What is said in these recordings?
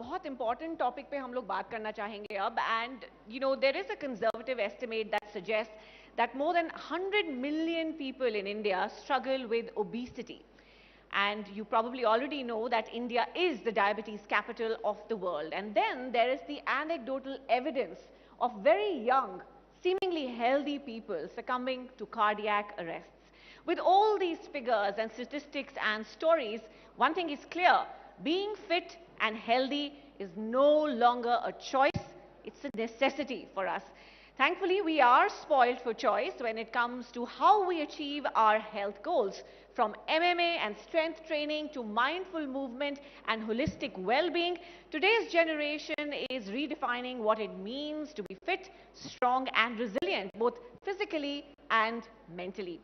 बहुत important topic पे हम लोग बात करना चाहेंगे अब, and you know there is a conservative estimate that suggests that more than 100 million people in India struggle with obesity. And you probably already know that India is the diabetes capital of the world. And then there is the anecdotal evidence of very young, seemingly healthy people succumbing to cardiac arrests. With all these figures and statistics and stories, one thing is clear: being fit and healthy is no longer a choice, it's a necessity for us. Thankfully, we are spoiled for choice when it comes to how we achieve our health goals. From MMA and strength training to mindful movement and holistic well-being, today's generation is redefining what it means to be fit, strong and resilient, both physically and mentally.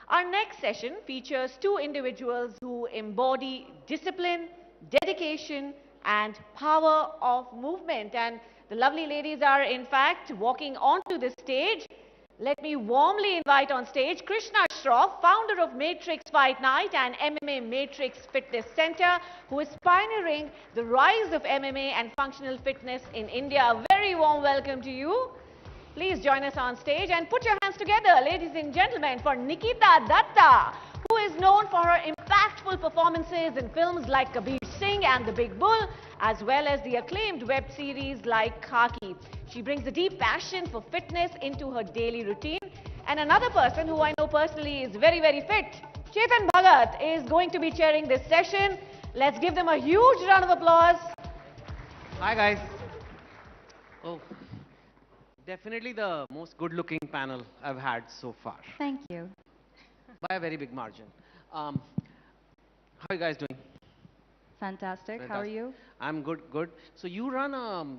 Our next session features two individuals who embody discipline, dedication and power of movement. And the lovely ladies are in fact walking onto the stage. Let me warmly invite on stage Krishna Shroff, founder of Matrix Fight Night and MMA Matrix Fitness Center, who is pioneering the rise of MMA and functional fitness in India. A very warm welcome to you. Please join us on stage and put your hands together, ladies and gentlemen, for Nikita Dutta, who is known for her impactful performances in films like Kabir Singh and The Big Bull, as well as the acclaimed web series like Khaki. She brings a deep passion for fitness into her daily routine. And another person who I know personally is very, very fit, Chetan Bhagat, is going to be chairing this session. Let's give them a huge round of applause. Hi guys. Oh, definitely the most good-looking panel I've had so far. Thank you. By a very big margin. How are you guys doing? Fantastic. How are you? I'm good, good. So you run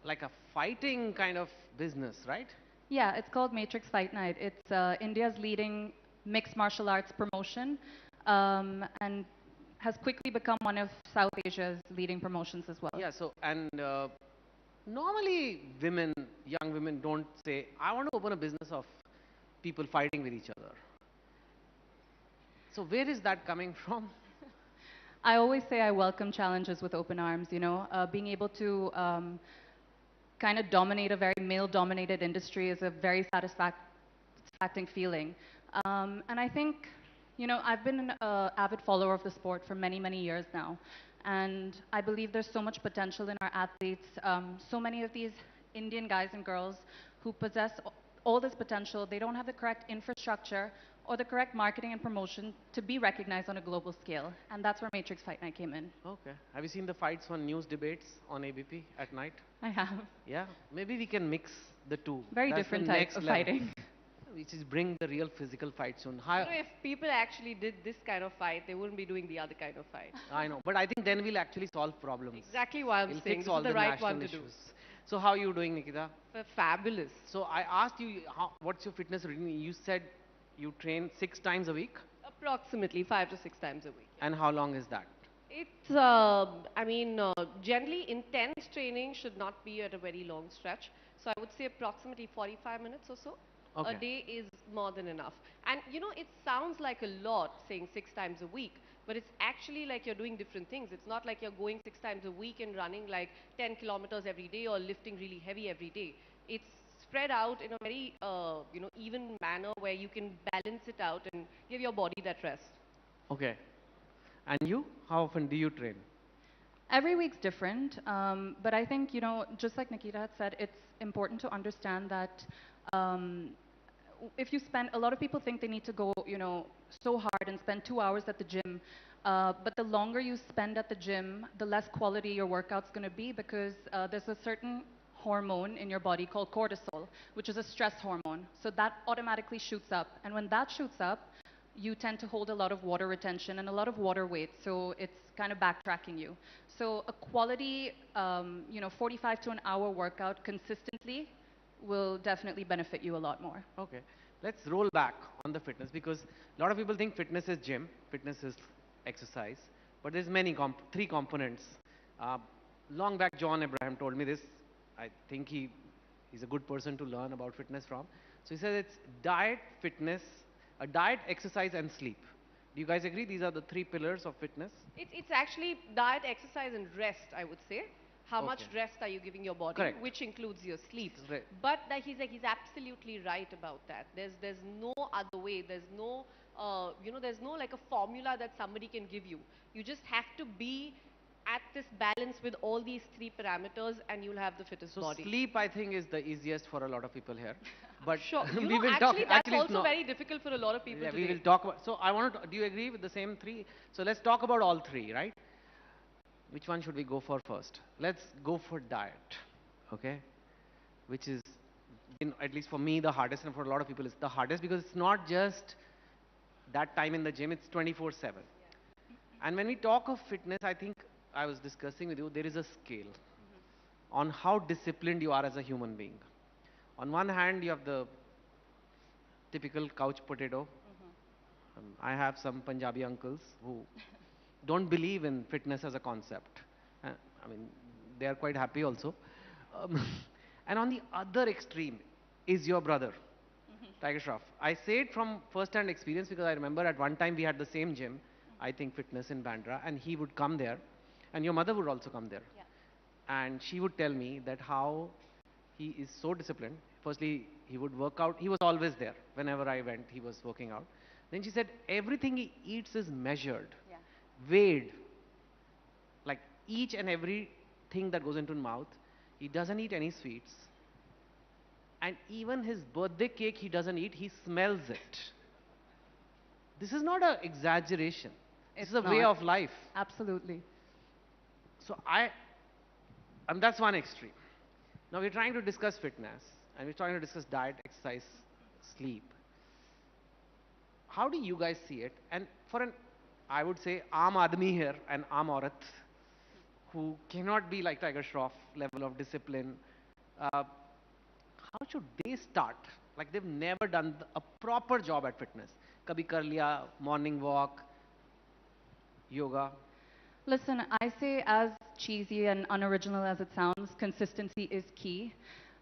like a fighting kind of business, right? Yeah, it's called Matrix Fight Night. It's India's leading mixed martial arts promotion, and has quickly become one of South Asia's leading promotions as well. Yeah, so, and normally women, young women don't say, I want to open a business of people fighting with each other. So where is that coming from? I always say I welcome challenges with open arms, you know. Being able to kind of dominate a very male-dominated industry is a very satisfying feeling. And I think, you know, I've been an avid follower of the sport for many, many years now. And I believe there's so much potential in our athletes. So many of these Indian guys and girls who possess all this potential, they don't have the correct infrastructure or the correct marketing and promotion to be recognized on a global scale. And that's where Matrix Fight Night came in. Okay. Have you seen the fights on news debates on ABP at night? I have. Yeah. Maybe we can mix the two. Very different type of fighting. Which is bring the real physical fight soon. You know, if people actually did this kind of fight, they wouldn't be doing the other kind of fight. I know. But I think then we'll actually solve problems. Exactly why I'm We'll saying fix this all is the the right national one to do. issues. So how are you doing, Nikita? Fabulous. So I asked you, what's your fitness routine? You said you train 6 times a week? Approximately 5 to 6 times a week. And how long is that? It's, I mean, generally intense training should not be at a very long stretch. So I would say approximately 45 minutes or so. Okay. A day is more than enough. And you know, it sounds like a lot saying 6 times a week, but it's actually like you're doing different things. It's not like you're going 6 times a week and running like 10 kilometers every day or lifting really heavy every day. It's spread out in a very, you know, even manner where you can balance it out and give your body that rest. Okay. And you? How often do you train? Every week's different, but I think, you know, just like Nikita had said, it's important to understand that if you spend, a lot of people think they need to go, you know, so hard and spend 2 hours at the gym, but the longer you spend at the gym, the less quality your workout's going to be, because there's a certain hormone in your body called cortisol, which is a stress hormone. So that automatically shoots up, and when that shoots up, you tend to hold a lot of water retention and a lot of water weight, so it's kind of backtracking you. So a quality, you know, 45 to an hour workout consistently will definitely benefit you a lot more. Okay. Let's roll back on the fitness, because a lot of people think fitness is gym, fitness is exercise, but there's many 3 components. Long back, John Abraham told me this. I think he's a good person to learn about fitness from. So he says it's diet, fitness, diet, exercise and sleep. Do you guys agree these are the three pillars of fitness? It's actually diet, exercise, and rest, I would say. How much Okay. rest are you giving your body, Correct. which includes your sleep. Right. But that he's absolutely right about that. There's no other way. There's no there's no like a formula that somebody can give you. You just have to be at this balance with all these three parameters, and you'll have the fittest So body. sleep, I think, is the easiest for a lot of people here. But Sure. we will talk. Actually, that's Actually, it's also not. very difficult for a lot of people Yeah, today. we will talk about. So I want to. Do you agree with the same three? So let's talk about all three, right? Which one should we go for first? Let's go for diet, okay? Which is, at least for me, the hardest, and for a lot of people, it's the hardest because it's not just that time in the gym, it's 24/7. And when we talk of fitness, I think I was discussing with you, there is a scale on how disciplined you are as a human being. On one hand, you have the typical couch potato. I have some Punjabi uncles who don't believe in fitness as a concept. I mean, they are quite happy also. Um, and on the other extreme is your brother, Tiger Shroff. I say it from first-hand experience because I remember at one time we had the same gym, I think Fitness in Bandra, and he would come there, and your mother would also come there. Yeah. And she would tell me that how he is so disciplined. Firstly, he would work out. He was always there. Whenever I went, he was working out. Then she said, everything he eats is measured, Yeah. weighed. Like each and every thing that goes into his mouth. He doesn't eat any sweets. And even his birthday cake he doesn't eat, he smells it. This is not an exaggeration. This It's is a way not. of life. Absolutely. So and that's one extreme. Now we're trying to discuss fitness, and we're trying to discuss diet, exercise, sleep. How do you guys see it? And for I would say, aam admi here, an aam aurat, who cannot be like Tiger Shroff level of discipline, how should they start? Like they've never done a proper job at fitness. Kabhi kar liya, morning walk, yoga. Listen, I say as cheesy and unoriginal as it sounds, consistency is key.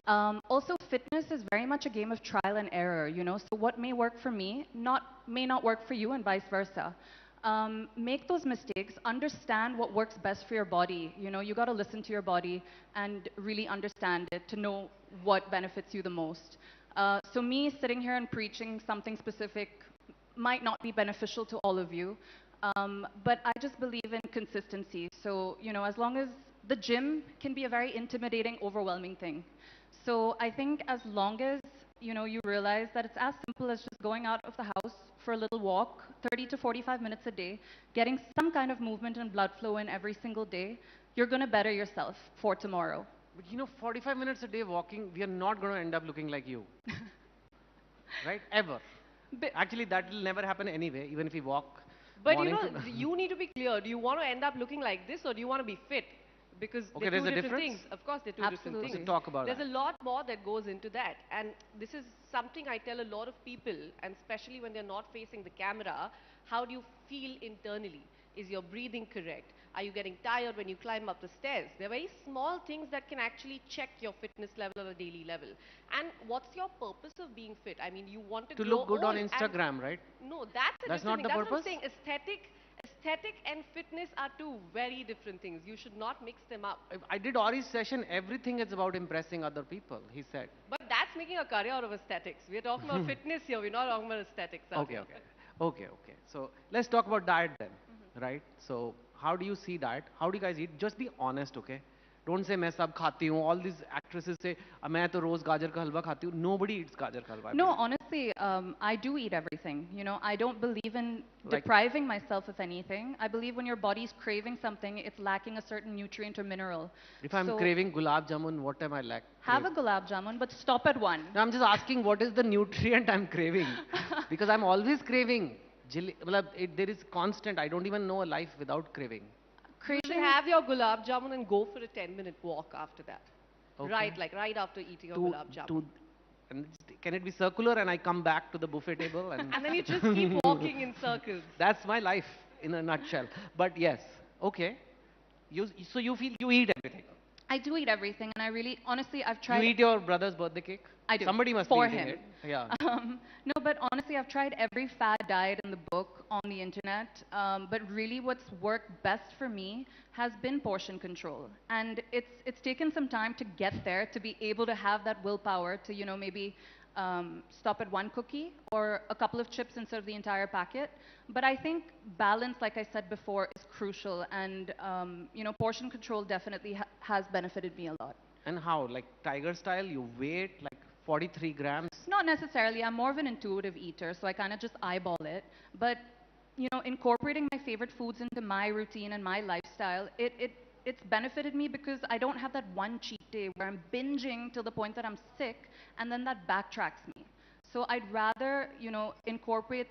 Also, fitness is very much a game of trial and error, you know. So what may work for me may not work for you, and vice versa. Make those mistakes. Understand what works best for your body. You know, you got to listen to your body and really understand it to know what benefits you the most. So me sitting here and preaching something specific might not be beneficial to all of you. But I just believe in consistency. So, you know, as long as the gym can be a very intimidating, overwhelming thing. So I think as long as, you know, you realize that it's as simple as just going out of the house for a little walk, 30 to 45 minutes a day, getting some kind of movement and blood flow in every single day, you're going to better yourself for tomorrow. But you know, 45 minutes a day walking, we are not going to end up looking like you. Right? Ever. But Actually, that will never happen anyway, even if we walk. But you morning know, to you need to be clear. Do you want to end up looking like this, or do you want to be fit? Because Okay, they're there's two a different difference? things. Of course, they're two Absolutely. different things. So talk about There's that. a lot more that goes into that. And this is something I tell a lot of people, and especially when they're not facing the camera. How do you feel internally? Is your breathing correct? Are you getting tired when you climb up the stairs? They're very small things that can actually check your fitness level on a daily level. And what's your purpose of being fit? I mean, you want to To grow look good on old, and Instagram, right? no, that's a That's different not thing. the That's what I'm purpose? saying. Aesthetic and fitness are two very different things. You should not mix them up. I did Ori's session, everything is about impressing other people, he said. But that's making a career out of aesthetics. We're talking about fitness here. We're not talking about aesthetics. out Okay, here. okay. Okay. So let's talk about diet then, right? So how do you see diet? How do you guys eat? Just be honest, okay? Don't say मैं सब खाती हूँ. All these actresses say मैं तो रोज गाजर का हलवा खाती हूँ. Nobody eats गाजर का हलवा. I no, believe. honestly, I do eat everything. You know, I don't believe in Like- depriving myself of anything. I believe when your body's craving something, it's lacking a certain nutrient or mineral. If I'm So craving gulab jamun, what am I like? have a gulab jamun, but stop at one. No, I'm just asking what is the nutrient I'm craving? Because I'm always craving. There is constant. I don't even know a life without craving. You should Craving, have your gulab jamun and go for a 10-minute walk after that. Okay. Right, like right after eating your To- gulab jamun. to- and can it be circular and I come back to the buffet table and And then you just keep walking in circles. that's my life in a nutshell. But yes, okay. So you feel you eat everything. I do eat everything, and I really, honestly, I've You tried. eat your brother's birthday cake? I do. Somebody must For be eating him. it. Yeah. No, but honestly, I've tried every fad diet in the book on the internet. But really, what's worked best for me has been portion control, and it's taken some time to get there, to be able to have that willpower to, maybe stop at one cookie or a couple of chips instead of the entire packet. But I think balance, like I said before, is crucial, and portion control definitely has benefited me a lot. And how? Like tiger style, you wait like 43 grams? Not necessarily. I'm more of an intuitive eater, so I kind of just eyeball it. But, incorporating my favorite foods into my routine and my lifestyle, it's benefited me because I don't have that one cheat day where I'm binging till the point that I'm sick, and then that backtracks me. So I'd rather, incorporate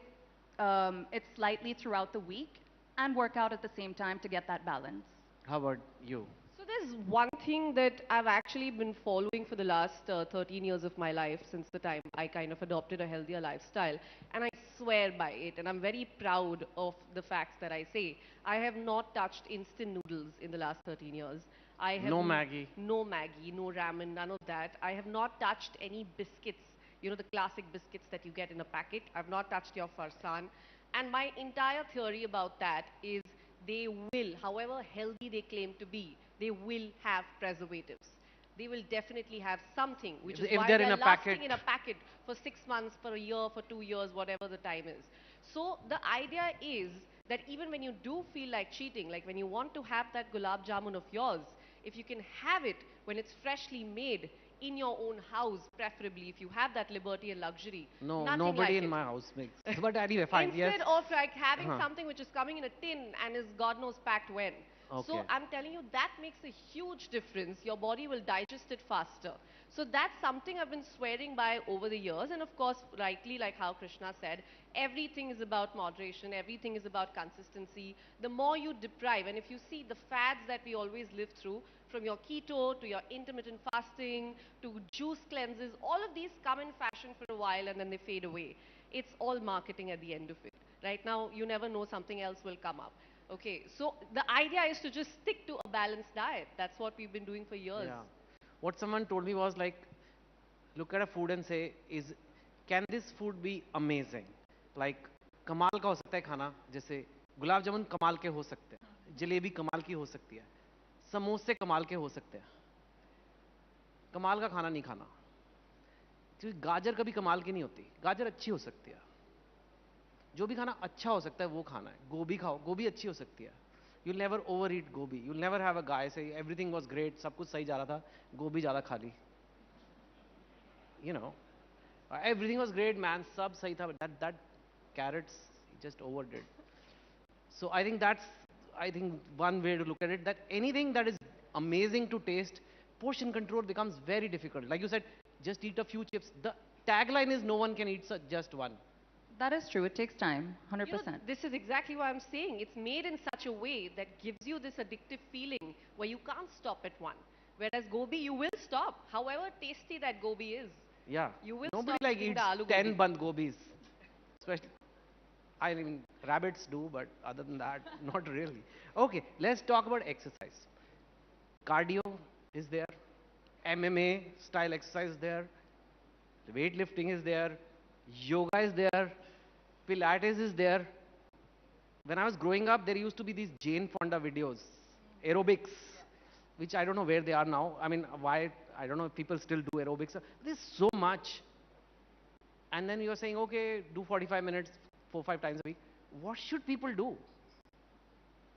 it slightly throughout the week and work out at the same time to get that balance. How about you? So there's one thing that I've actually been following for the last 13 years of my life, since the time I kind of adopted a healthier lifestyle, and I swear by it, and I'm very proud of the facts that I say. I have not touched instant noodles in the last 13 years. I have No Maggie. no Maggie, no ramen, none of that. I have not touched any biscuits, the classic biscuits that you get in a packet. I've not touched your farsan. And my entire theory about that is they will, however healthy they claim to be, they will have preservatives. They will definitely have something, which is If why they're they're in a lasting packet. in a packet for 6 months, for a year, for 2 years, whatever the time is. So the idea is that even when you do feel like cheating, like when you want to have that gulab jamun of yours, if you can have it when it's freshly made in your own house, preferably, if you have that liberty and luxury, No, nothing nobody like in it. my house makes. But anyway, fine. Yes. Instead of like having Uh-huh. something which is coming in a tin and is God knows packed when. So Okay. I'm telling you, that makes a huge difference. Your body will digest it faster. So that's something I've been swearing by over the years. And of course, rightly, like how Krishna said, everything is about moderation, everything is about consistency. The more you deprive, and if you see the fads that we always live through, from your keto to your intermittent fasting to juice cleanses, all of these come in fashion for a while and then they fade away. It's all marketing at the end of it. Right now, you never know, something else will come up. Okay, so the idea is to just stick to a balanced diet. That's what we've been doing for years. Yeah. What someone told me was like, look at a food and say, can this food be amazing? Like, कमाल का हो सकता है खाना, जैसे गुलाब जामुन कमाल के हो सकते हैं, जलेबी कमाल की हो सकती है, समोसे कमाल के हो सकते हैं, कमाल का खाना नहीं खाना, क्योंकि गाजर कभी कमाल की नहीं होती, गाजर अच्छी हो सकती है, जो भी खाना अच्छा हो सकता है वो खाना है, गोभी खाओ, गोभी अच्छी हो सकती है, you'll never overeat gobi, you'll never have a guy say everything was great, सब कुछ सही जा रहा था, गोभी ज़्यादा खा ली, you know, everything was great man, सब सही था, but that carrots he just overdid. So I think that's, I think one way to look at it, that anything that is amazing to taste, portion control becomes very difficult. Like you said, just eat a few chips. The tagline is no one can eat just one. That is true. It takes time, 100%. This is exactly what I'm saying. It's made in such a way that gives you this addictive feeling where you can't stop at one. Whereas gobi, you will stop. However tasty that gobi is, Yeah. you will Nobody stop like eating eats the aloo 10 gobi. band gobis. Especially, I mean, rabbits do, but other than that, not really. Okay, let's talk about exercise. Cardio is there, MMA style exercise is there, weightlifting is there, yoga is there, Pilates is there. When I was growing up, there used to be these Jane Fonda videos, aerobics, which I don't know where they are now. I mean, why, I don't know if people still do aerobics. There's so much. And then you're saying, okay, do 45 minutes, 4-5 times a week. What should people do?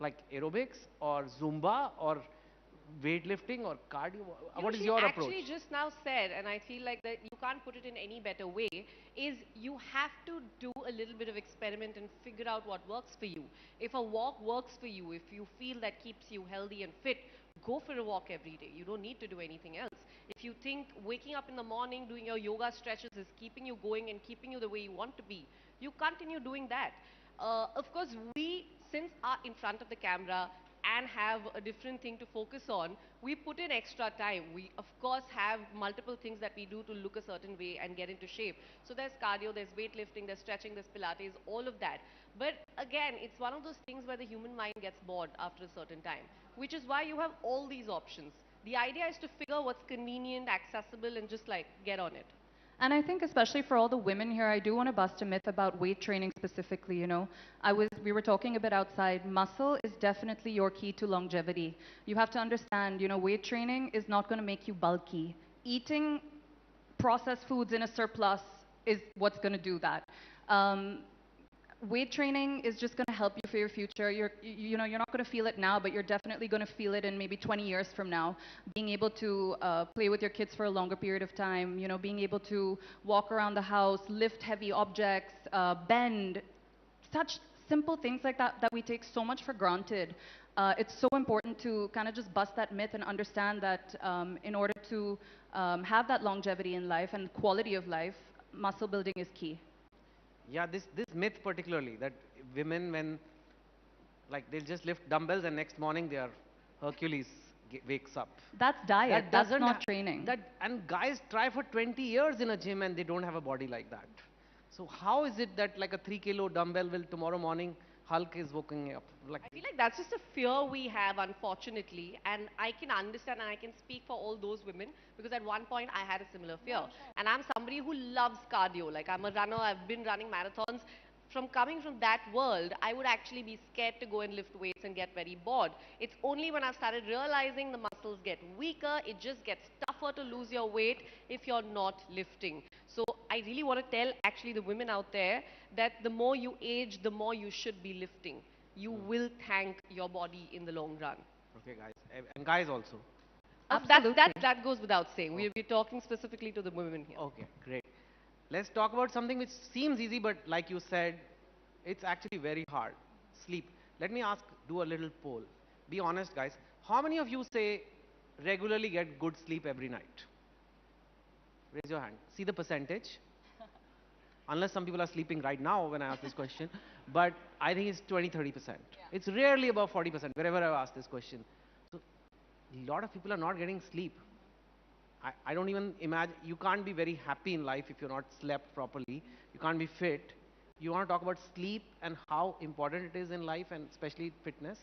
Like aerobics or Zumba or weightlifting or cardio? What is She your actually approach? just now said, and I feel like that you can't put it in any better way, is you have to do a little bit of experiment and figure out what works for you. If a walk works for you, if you feel that keeps you healthy and fit, go for a walk every day. You don't need to do anything else. If you think waking up in the morning, doing your yoga stretches is keeping you going and keeping you the way you want to be, you continue doing that. Of course, we, since are in front of the camera and have a different thing to focus on, we put in extra time. We, of course, have multiple things that we do to look a certain way and get into shape. So there's cardio, there's weightlifting, there's stretching, there's Pilates, all of that. But again, it's one of those things where the human mind gets bored after a certain time, which is why you have all these options. The idea is to figure what's convenient, accessible, and just like get on it. And I think especially for all the women here, I do want to bust a myth about weight training specifically, you know. We were talking a bit outside. Muscle is definitely your key to longevity. You have to understand, you know, weight training is not going to make you bulky. Eating processed foods in a surplus is what's going to do that. Weight training is just going to help you for your future. You know, you're not going to feel it now, but you're definitely going to feel it in maybe 20 years from now. Being able to play with your kids for a longer period of time, you know, being able to walk around the house, lift heavy objects, bend, such simple things like that that we take so much for granted. It's so important to kind of just bust that myth and understand that in order to have that longevity in life and quality of life, muscle building is key. Yeah, this myth particularly, that women, when like they'll just lift dumbbells and next morning their Hercules wakes up. That's diet. That's doesn't not ha- training. and guys try for 20 years in a gym and they don't have a body like that. So how is it that like a 3 kilo dumbbell will tomorrow morning Hulk is waking up? Like, I feel like that's just a fear we have, unfortunately, and I can understand and I can speak for all those women because at one point I had a similar fear. And I'm somebody who loves cardio. Like, I'm a runner, I've been running marathons. From coming from that world, I would actually be scared to go and lift weights and get very bored. It's only when I've started realizing the muscles get weaker, it just gets tougher to lose your weight if you're not lifting. So I really want to tell actually the women out there that the more you age, the more you should be lifting. You will thank your body in the long run. okay, guys, and guys also. That goes without saying. We're talking specifically to the women here. Okay, great. Let's talk about something which seems easy, but like you said, it's actually very hard. Sleep. Let me do a little poll. Be honest, guys. How many of you say regularly get good sleep every night? Raise your hand. See the percentage. Unless some people are sleeping right now when I ask this question. But I think it's 20-30%. It's rarely above 40% wherever I've asked this question. So a lot of people are not getting sleep. I don't even imagine, you can't be very happy in life if you're not slept properly. You can't be fit. You want to talk about sleep and how important it is in life and especially fitness?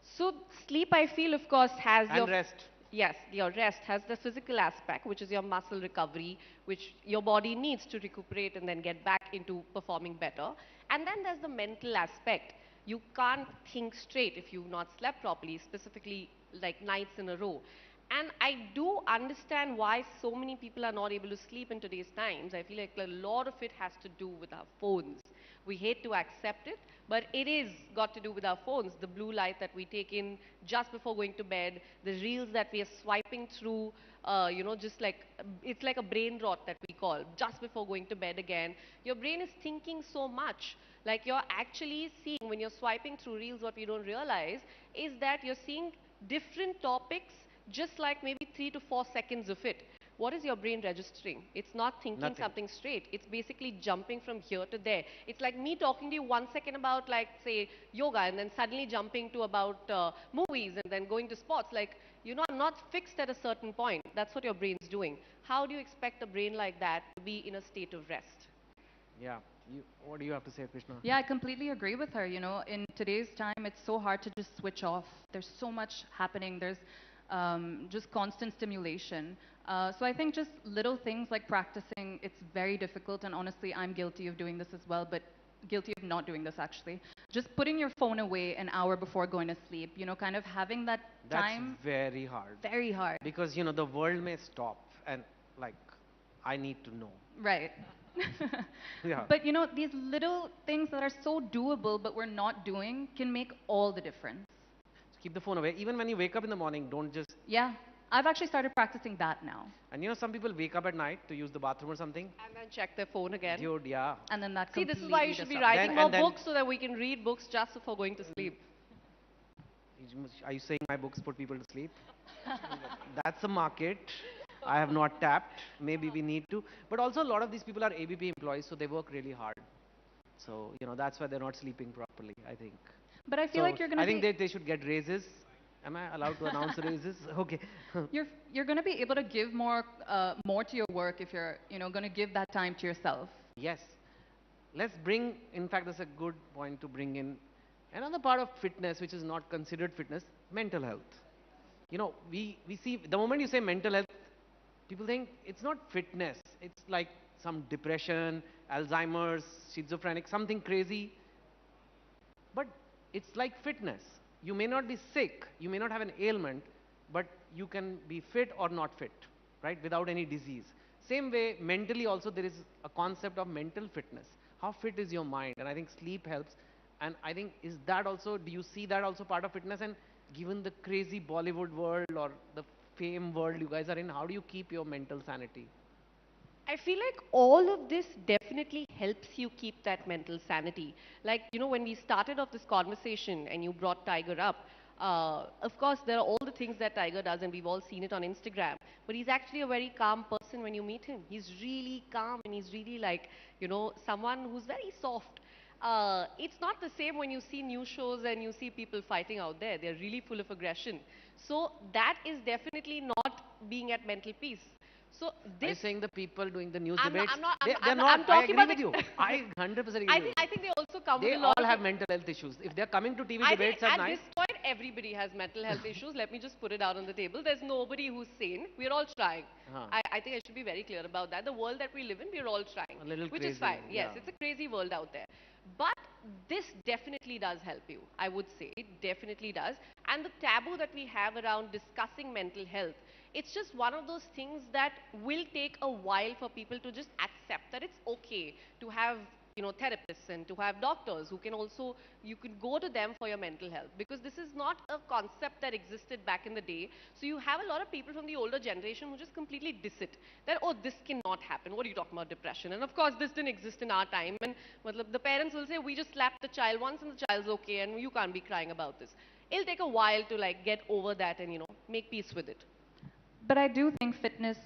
So sleep, I feel, of course, has And rest. Yes, your rest has the physical aspect, which is your muscle recovery, which your body needs to recuperate and then get back into performing better. And then there's the mental aspect. You can't think straight if you've not slept properly, specifically like nights in a row. And I do understand why so many people are not able to sleep in today's times. I feel like a lot of it has to do with our phones. We hate to accept it, but it is got to do with our phones. The blue light that we take in just before going to bed, the reels that we are swiping through, you know, just like, it's like a brain rot that we call, just before going to bed again. Your brain is thinking so much. Like you're actually seeing, when you're swiping through reels, what we don't realize is that you're seeing different topics, just like maybe 3 to 4 seconds of it. What is your brain registering? It's not thinking Nothing. something straight. It's basically jumping from here to there. It's like me talking to you 1 second about, like, say, yoga, and then suddenly jumping to about movies and then going to sports. Like, you know, I'm not fixed at a certain point. That's what your brain's doing. How do you expect a brain like that to be in a state of rest? Yeah. What do you have to say, Krishna? Yeah, I completely agree with her. You know, in today's time, it's so hard to just switch off. There's so much happening. There's just constant stimulation. So I think just little things like practicing, it's very difficult. And honestly, I'm guilty of doing this as well, but guilty of not doing this actually. Just putting your phone away an hour before going to sleep, you know, kind of having that time. That's very hard. Very hard. Because, you know, the world may stop and like, I need to know. Right. Yeah. But you know, these little things that are so doable but we're not doing can make all the difference. Keep the phone away. Even when you wake up in the morning, don't just... Yeah. I've actually started practicing that now. And you know, some people wake up at night to use the bathroom or something. And then check their phone again. Dude, yeah. And then that See, this is completely why you should be disrupts- writing Then- more and then- books so that we can read books just before going to sleep. Are you saying my books put people to sleep? That's a market I have not tapped. Maybe we need to. But also a lot of these people are ABP employees, so they work really hard. So, you know, that's why they're not sleeping properly, I think. But I feel like you're going to I think they should get raises. Am I allowed to announce raises? Okay. you're going to be able to give more to your work if you're, you know, going to give that time to yourself. Yes. Let's bring, in fact, that's a good point to bring in another part of fitness, which is not considered fitness, mental health. you know, we see, the moment you say mental health, people think it's not fitness. It's like some depression, Alzheimer's, schizophrenic, something crazy. But it's like fitness. You may not be sick, you may not have an ailment, but you can be fit or not fit, right? Without any disease. Same way, mentally also there is a concept of mental fitness. How fit is your mind? And I think sleep helps. And I think, is that also, do you see that also part of fitness? And given the crazy Bollywood world or the fame world you guys are in, how do you keep your mental sanity? I feel like all of this definitely helps you keep that mental sanity. Like, you know, when we started off this conversation and you brought Tiger up, of course, there are all the things that Tiger does, and we've all seen it on Instagram. But he's actually a very calm person when you meet him. He's really calm and he's really like, you know, someone who's very soft. It's not the same when you see news shows and you see people fighting out there. They're really full of aggression. So that is definitely not being at mental peace. So Are you this saying the people doing the news I'm not, debates? I'm not, They're I'm, not. I'm I talking agree about with you. I 100% agree with you. I think they also come They with a lot all of have mental health issues. If they're coming to TV I debates think at at night, this point everybody has mental health issues. Let me just put it out on the table. There's nobody who's sane. We're all trying. Huh. I think I should be very clear about that. The world that we live in, we're all trying. A little which is crazy, fine. Yes, yeah. it's a crazy world out there. But this definitely does help you. I would say it definitely does. And the taboo that we have around discussing mental health, it's just one of those things that will take a while for people to just accept that it's okay to have, you know, therapists and to have doctors who can also, you can go to them for your mental health, because this is not a concept that existed back in the day. So you have a lot of people from the older generation who just completely diss it, that, oh, this cannot happen, what are you talking about, depression? And of course this didn't exist in our time, and the parents will say, we just slapped the child once and the child's okay and you can't be crying about this. It'll take a while to like get over that and, you know, make peace with it. But I do think fitness,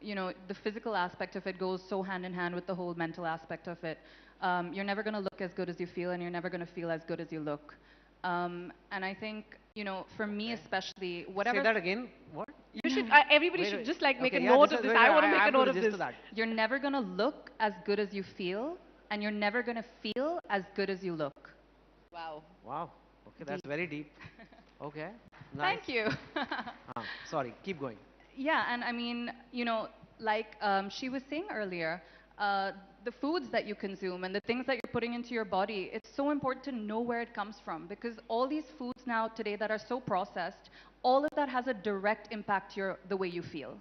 you know, the physical aspect of it goes so hand in hand with the whole mental aspect of it. You're never going to look as good as you feel, and you're never going to feel as good as you look. And I think, you know, for me especially, whatever. say that again. What? You should, everybody Wait, should wait. just like make Okay, a yeah, note this of is- this. wait, I want to I make a have to note of register this. that. You're never going to look as good as you feel, and you're never going to feel as good as you look. Wow. Wow. Okay, that's very deep. Okay. Nice. Thank you. Sorry, keep going. Yeah, and I mean, you know, like she was saying earlier, the foods that you consume and the things that you're putting into your body, it's so important to know where it comes from, because all these foods now today that are so processed, all of that has a direct impact to the way you feel.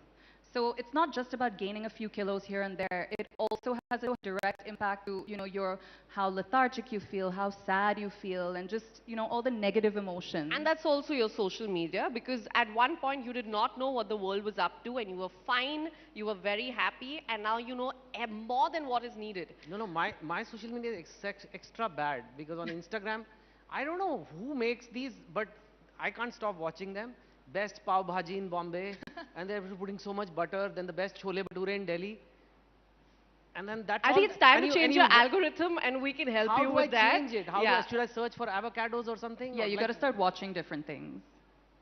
So it's not just about gaining a few kilos here and there. It also has a direct impact to, you know, how lethargic you feel, how sad you feel, and just, you know, all the negative emotions. And that's also your social media, because at one point you did not know what the world was up to and you were fine, you were very happy, and now you know more than what is needed. No, my social media is extra bad because on Instagram, I don't know who makes these, but I can't stop watching them. Best pav bhaji in Bombay, and they're putting so much butter. Then the best chole bhature in Delhi, and then that's I all. think it's time and to you- change and your you- algorithm and we can help How you do with I that. change it? How yeah. should I search for avocados or something? Yeah, Or you like- got to start watching different things.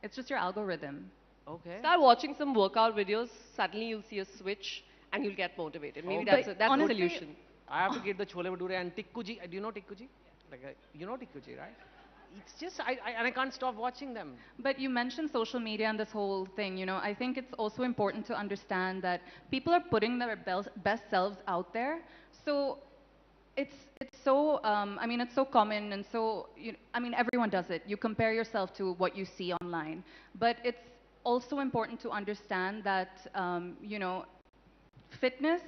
It's just your algorithm. Okay. Start watching some workout videos, suddenly you'll see a switch and you'll get motivated. Maybe Okay. that's, But that's the honestly- solution. I have to get the chole bhature and tikkuji. Do you know tikkuji? Like you know tikkuji, right? It's just I can't stop watching them. But you mentioned social media and this whole thing, you know, I think it's also important to understand that people are putting their best selves out there. So it's so, I mean, it's so common and so, I mean, everyone does it. You compare yourself to what you see online. But it's also important to understand that, you know, fitness,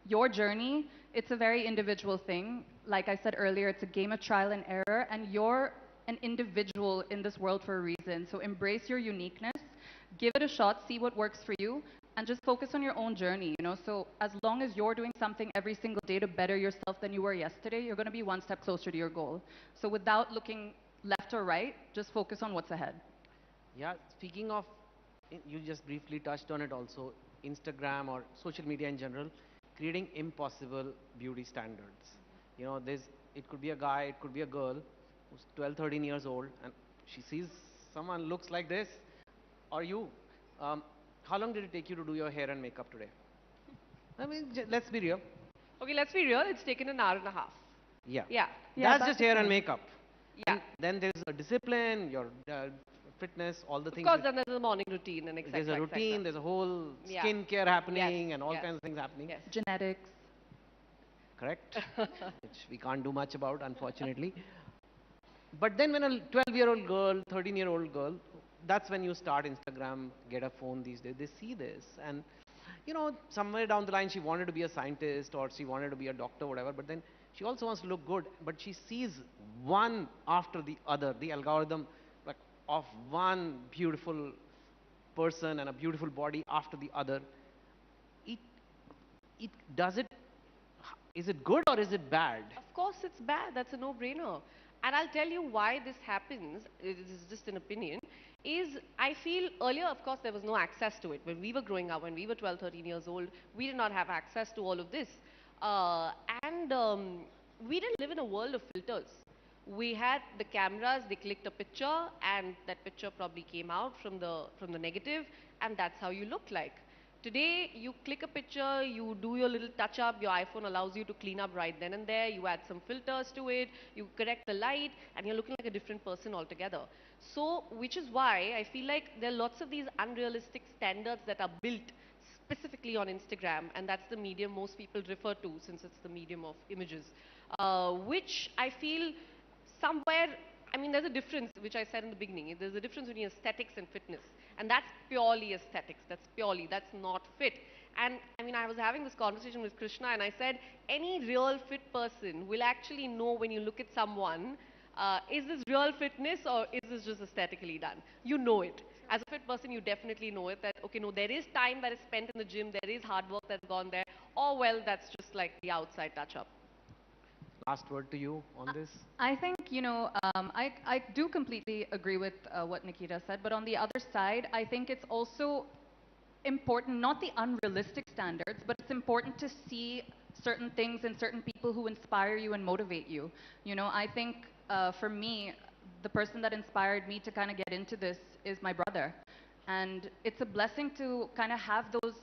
your journey, it's a very individual thing. Like I said earlier, it's a game of trial and error, and you're an individual in this world for a reason. So embrace your uniqueness, give it a shot, see what works for you, and just focus on your own journey, you know. So as long as you're doing something every single day to better yourself than you were yesterday, you're going to be one step closer to your goal. So without looking left or right, just focus on what's ahead. Yeah. Speaking of, you just briefly touched on it also. Instagram or social media in general, creating impossible beauty standards. You know, it could be a guy, it could be a girl who's 12, 13 years old, and she sees someone looks like this, or you. How long did it take you to do your hair and makeup today? I mean, let's be real. Okay, let's be real, it's taken an hour and a half. Yeah. Yeah. Yeah, That's that's just hair and makeup. Yeah. And then there's a discipline, your fitness, all the Of things. course, then there's a morning routine and etc. There's a routine, there's a whole Yeah. skincare happening Yes, and all yes, kinds of things happening. Yes. Genetics. Correct? Which we can't do much about, unfortunately. But then when a 12-year-old girl, 13-year-old girl, that's when you start Instagram, get a phone these days, they see this. And, you know, somewhere down the line, she wanted to be a scientist or she wanted to be a doctor, whatever, but then she also wants to look good. But she sees one after the other, the algorithm like, of one beautiful person and a beautiful body after the other. It does it, is it good or is it bad? Of course, it's bad. That's a no-brainer. And I'll tell you why this happens. This is just an opinion. Is I feel earlier, of course, there was no access to it. When we were growing up, when we were 12, 13 years old, we did not have access to all of this. And we didn't live in a world of filters. We had the cameras, they clicked a picture, and that picture probably came out from the negative, and that's how you looked like. Today, you click a picture, you do your little touch up, your iPhone allows you to clean up right then and there, you add some filters to it, you correct the light, and you're looking like a different person altogether. So, which is why I feel like there are lots of these unrealistic standards that are built specifically on Instagram, and that's the medium most people refer to since it's the medium of images, which I feel somewhere, I mean, there's a difference, which I said in the beginning. There's a difference between aesthetics and fitness. And that's purely aesthetics. That's not fit. And I mean, I was having this conversation with Krishna and I said, any real fit person will actually know when you look at someone, is this real fitness or is this just aesthetically done? You know it. As a fit person, you definitely know it that, okay, no, there is time that is spent in the gym, there is hard work that's gone there, or well, that's just like the outside touch-up. Last word to you on this. I think, I do completely agree with what Nikita said, but on the other side, I think it's also important, not the unrealistic standards, but it's important to see certain things in certain people who inspire you and motivate you. You know, I think for me, the person that inspired me to kind of get into this is my brother. And it's a blessing to kind of have those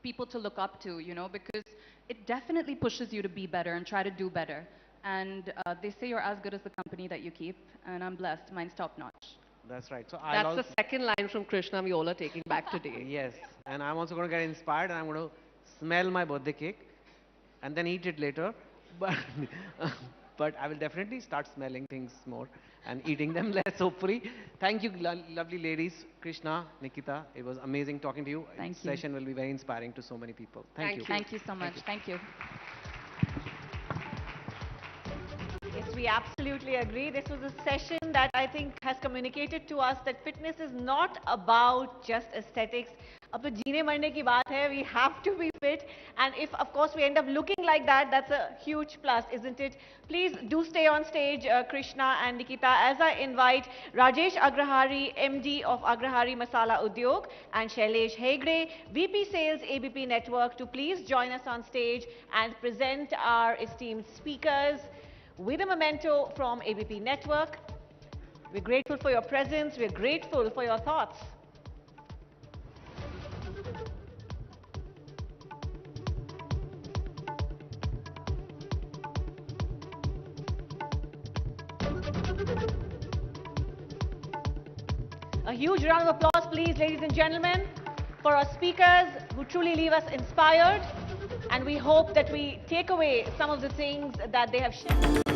people to look up to, you know, because it definitely pushes you to be better and try to do better. And they say you're as good as the company that you keep, and I'm blessed. Mine's top notch. That's right. So That's the second line from Krishna we all are taking back today. Yes, and I'm also going to get inspired and I'm going to smell my birthday cake and then eat it later. But, but I will definitely start smelling things more and eating them less, hopefully. Thank you, lovely ladies, Krishna, Nikita. It was amazing talking to you. Thank This you. session will be very inspiring to so many people. Thank you. Thank you so much. Thank you. Yes, we absolutely agree. This was a session that I think has communicated to us that fitness is not about just aesthetics. Ab to jeene marne ki baat hai, we have to be fit, and if of course we end up looking like that, that's a huge plus, isn't it? Please do stay on stage, Krishna and Nikita, as I invite Rajesh Agrahari, MD of Agrahari Masala Udyog, and Shailesh Hegde, VP Sales ABP Network, to please join us on stage and present our esteemed speakers with a memento from ABP Network. We're grateful for your presence. We're grateful for your thoughts. A huge round of applause, please, ladies and gentlemen, for our speakers who truly leave us inspired. And we hope that we take away some of the things that they have shared.